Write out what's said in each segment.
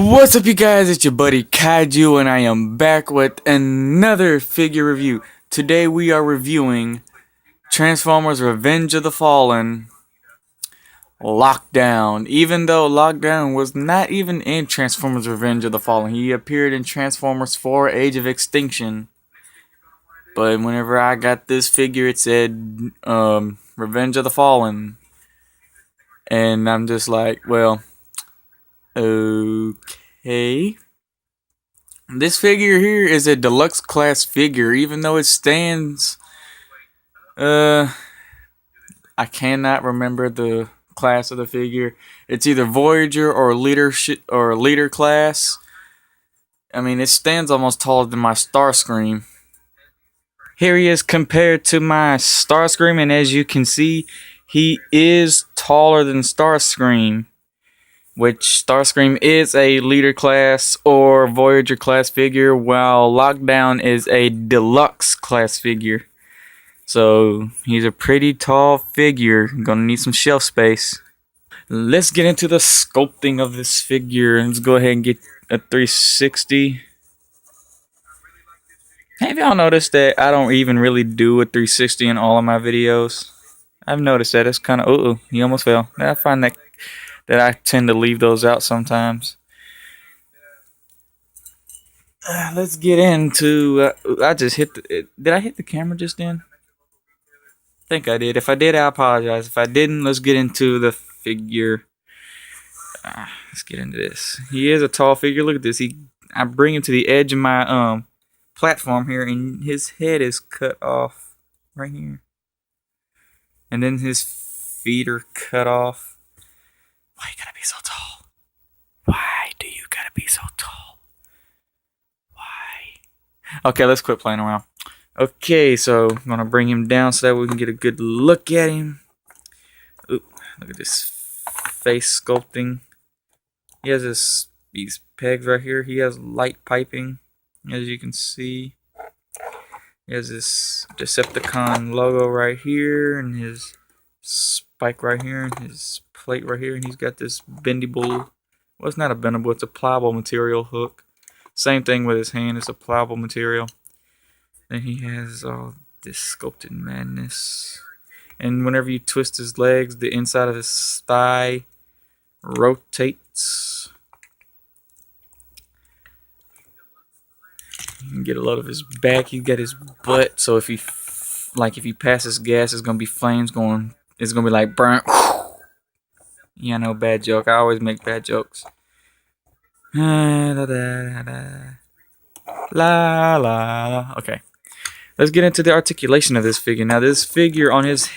What's up, you guys? It's your buddy Kaiju, and I am back with another figure review. Today we are reviewing Transformers Revenge of the Fallen Lockdown. Even though Lockdown was not even in Transformers Revenge of the Fallen, he appeared in Transformers 4 Age of Extinction. But whenever I got this figure, it said Revenge of the Fallen. And I'm just like, well, okay. This figure here is a deluxe class figure, even though it stands, I cannot remember the class of the figure. It's either Voyager or leader class. I mean, it stands almost taller than my Starscream. Here he is compared to my Starscream, and as you can see, he is taller than Starscream. Which Starscream is a leader class or Voyager class figure, while Lockdown is a deluxe class figure. So he's a pretty tall figure. Gonna need some shelf space. Let's get into the sculpting of this figure. Let's go ahead and get a 360. Have y'all noticed that I don't even really do a 360 in all of my videos? I've noticed that. It's kind of, he almost fell. I find that I tend to leave those out sometimes. Let's get into. I just hit the. Did I hit the camera just then? I think I did. If I did, I apologize. If I didn't, let's get into the figure. Let's get into this. He is a tall figure. Look at this. I bring him to the edge of my platform here, and his head is cut off right here, and then his feet are cut off. Why you gotta be so tall? Why do you gotta be so tall? Why? Okay, let's quit playing around. Okay, so I'm gonna bring him down so that we can get a good look at him. Ooh, look at this face sculpting. He has these pegs right here. He has light piping, as you can see. He has this Decepticon logo right here, and his spike right here, and his plate right here, and he's got this bendable, well, it's not a bendable, it's a pliable material hook. Same thing with his hand, it's a pliable material. Then he has all this sculpted madness, and whenever you twist his legs, the inside of his thigh rotates. You can get a lot of his back. He's got his butt, so if he passes gas, it's gonna be flames going. It's gonna be like burnt. Yeah, no, bad joke. I always make bad jokes. La la la. Okay, let's get into the articulation of this figure. Now, this figure on his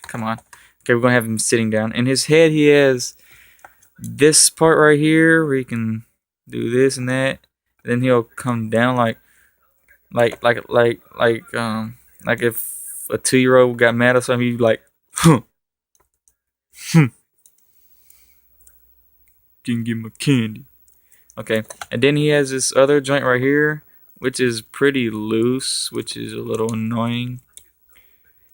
come on. Okay, we're gonna have him sitting down. In his head, he has this part right here where he can do this and that. Then he'll come down like if a 2-year-old got mad or something, he'd be like, didn't give him a candy. Okay, and then he has this other joint right here, which is pretty loose, which is a little annoying.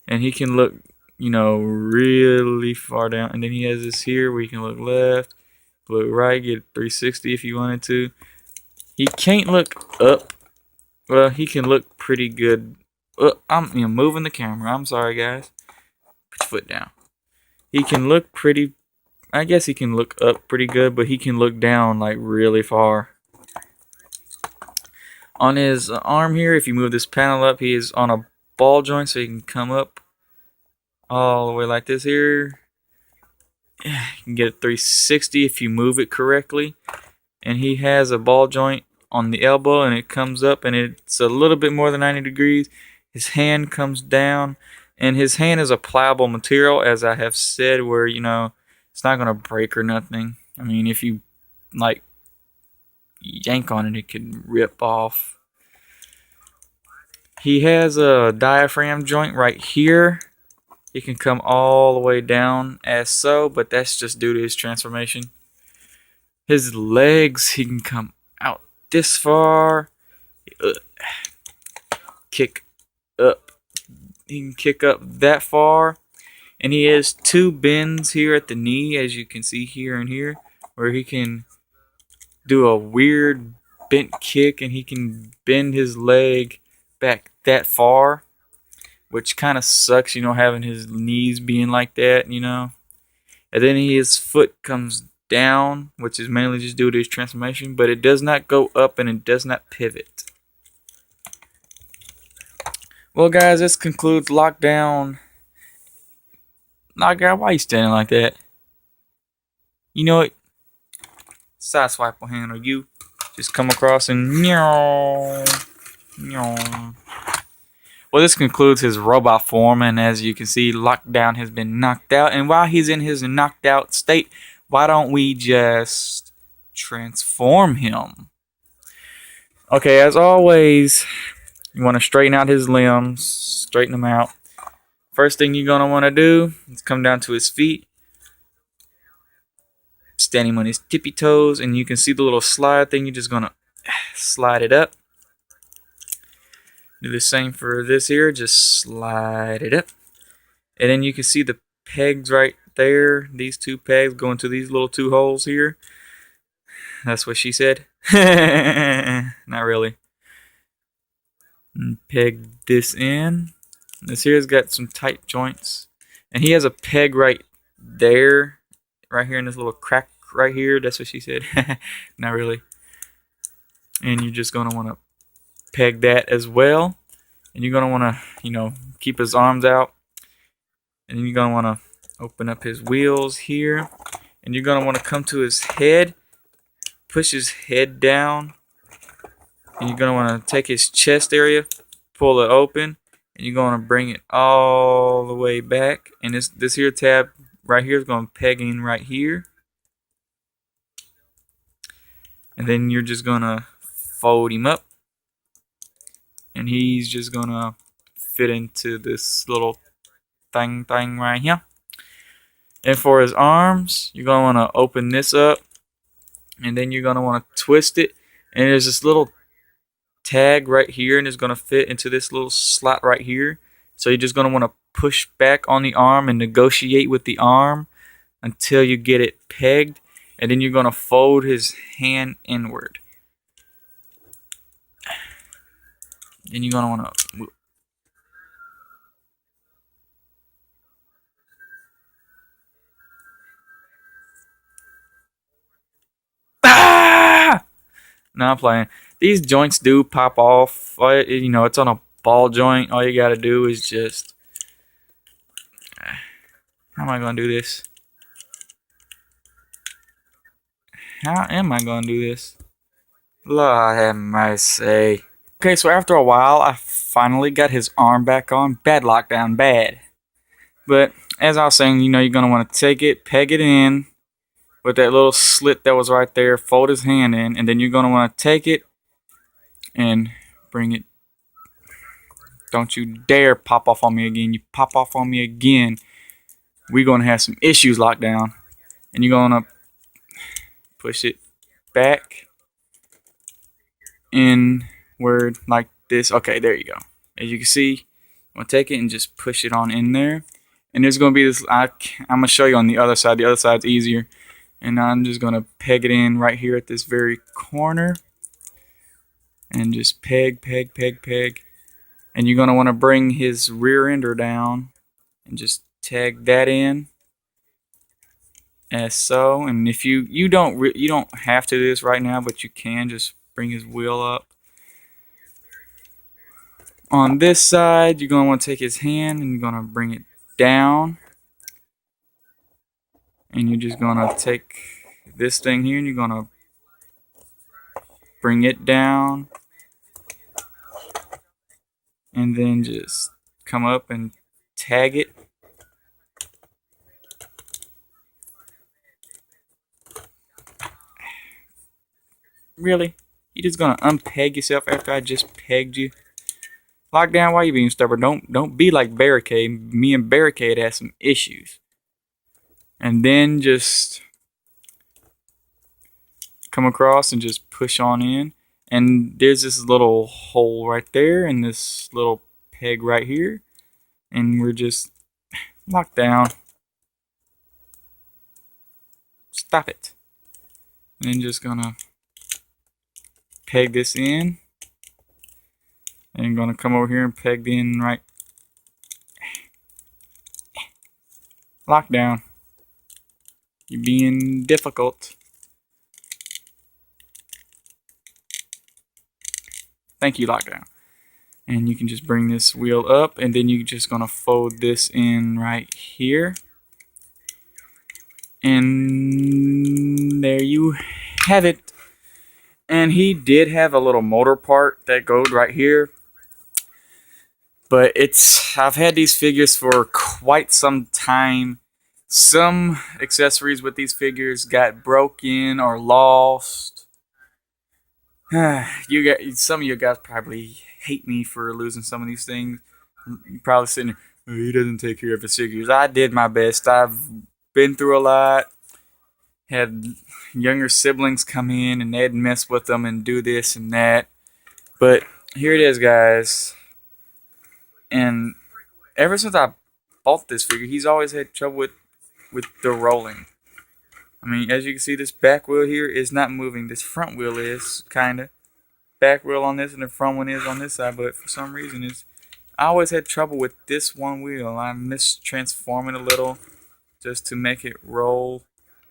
And he can look, really far down. And then he has this here where you can look left, look right, get 360 if you wanted to. He can't look up. Well, he can look pretty good. I'm moving the camera. I'm sorry, guys. Put your foot down. He can look pretty. I guess he can look up pretty good, but he can look down like really far. On his arm here, if you move this panel up, he is on a ball joint, so he can come up all the way like this here. You can get a 360 if you move it correctly. And he has a ball joint on the elbow, and it comes up, and it's a little bit more than 90 degrees. His hand comes down, and his hand is a pliable material, as I have said, where, it's not going to break or nothing. I mean, if you, yank on it, it could rip off. He has a diaphragm joint right here. He can come all the way down as so, but that's just due to his transformation. His legs, he can come out this far. Kick up. He can kick up that far. And he has 2 bends here at the knee, as you can see here and here, where he can do a weird bent kick, and he can bend his leg back that far, which kind of sucks, having his knees being like that, And then his foot comes down, which is mainly just due to his transformation, but it does not go up and it does not pivot. Well, guys, this concludes Lockdown. Knockdown, why are you standing like that? You know what? Sideswipe will handle you. Just come across and meow. Well, this concludes his robot form, and as you can see, Lockdown has been knocked out. And while he's in his knocked out state, why don't we just transform him? Okay, as always, you want to straighten out his limbs, straighten them out. First thing you're going to want to do is come down to his feet, stand him on his tippy toes, and you can see the little slide thing. You're just going to slide it up. Do the same for this here, just slide it up. And then you can see the pegs right there. These two pegs go into these little two holes here. That's what she said. Not really. And peg this in. This here's got some tight joints. And he has a peg right there. Right here in this little crack right here. That's what she said. Not really. And you're just going to want to peg that as well. And you're going to want to, keep his arms out. And then you're going to want to open up his wheels here. And you're going to want to come to his head. Push his head down. And you're going to want to take his chest area. Pull it open. And you're going to bring it all the way back. And this here tab right here is going to peg in right here. And then you're just going to fold him up. And he's just going to fit into this little thing right here. And for his arms, you're going to want to open this up. And then you're going to want to twist it. And there's this little tag right here. And it's going to fit into this little slot right here. So you're just going to want to push back on the arm and negotiate with the arm until you get it pegged. And then you're going to fold his hand inward. Then you're going to want to... Ah! No, I'm playing. These joints do pop off. It's on a ball joint. All you got to do is just... How am I going to do this? How am I going to do this? Lord have mercy. Okay, so after a while, I finally got his arm back on. Bad Lockdown, bad. But as I was saying, you're going to want to take it, peg it in with that little slit that was right there, fold his hand in, and then you're going to want to take it and bring it. Don't you dare pop off on me again. You pop off on me again, we're going to have some issues, Lockdown. And you're going to push it back inward like this. Okay, there you go. As you can see, you want to take it and just push it on in there. And there's going to be this, I'm going to show you on the other side. The other side's easier. And I'm just going to peg it in right here at this very corner. And just peg, peg, peg, peg. And you're going to want to bring his rear ender down. And just tag that in. As so. And if you don't have to do this right now, but you can just bring his wheel up. On this side, you're going to want to take his hand and you're going to bring it down. And you're just going to take this thing here and you're going to bring it down. And then just come up and tag it. Really? You just going to unpeg yourself after I just pegged you? Lockdown, why are you being stubborn? Don't be like Barricade. Me and Barricade had some issues. And then just come across and just push on in. And there's this little hole right there and this little peg right here. And we're just locked down. Stop it. And then just gonna peg this in. And I'm gonna come over here and peg in right. Lockdown. You're being difficult. Thank you, lockdown. And you can just bring this wheel up, and then you're just gonna fold this in right here. And there you have it. And he did have a little motor part that goes right here. But I've had these figures for quite some time. Some accessories with these figures got broken or lost. Some of you guys probably hate me for losing some of these things. You're probably sitting there, oh, he doesn't take care of his figures. I did my best. I've been through a lot. Had younger siblings come in and they'd mess with them and do this and that. But here it is, guys. And ever since I bought this figure, he's always had trouble with the rolling. I mean, as you can see, this back wheel here is not moving. This front wheel is, kinda. Back wheel on this and the front one is on this side, but for some reason I always had trouble with this one wheel. I mistransform it a little just to make it roll.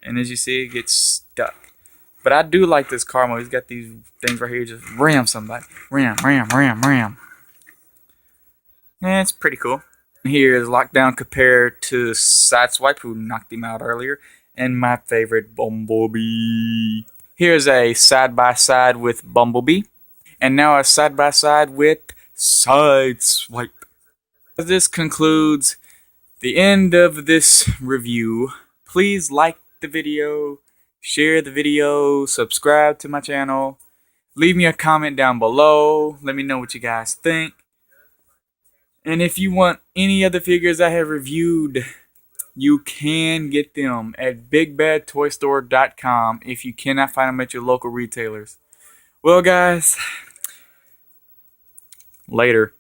And as you see, it gets stuck. But I do like this car mode. He's got these things right here. Just ram somebody. Ram, ram, ram, ram. Yeah, it's pretty cool. Here is Lockdown compared to Sideswipe, who knocked him out earlier. And my favorite, Bumblebee. Here's a side-by-side with Bumblebee. And now a side-by-side with Sideswipe. This concludes the end of this review. Please like the video, share the video, subscribe to my channel, leave me a comment down below, let me know what you guys think. And if you want any other figures I have reviewed, you can get them at BigBadToyStore.com if you cannot find them at your local retailers. Well, guys, later.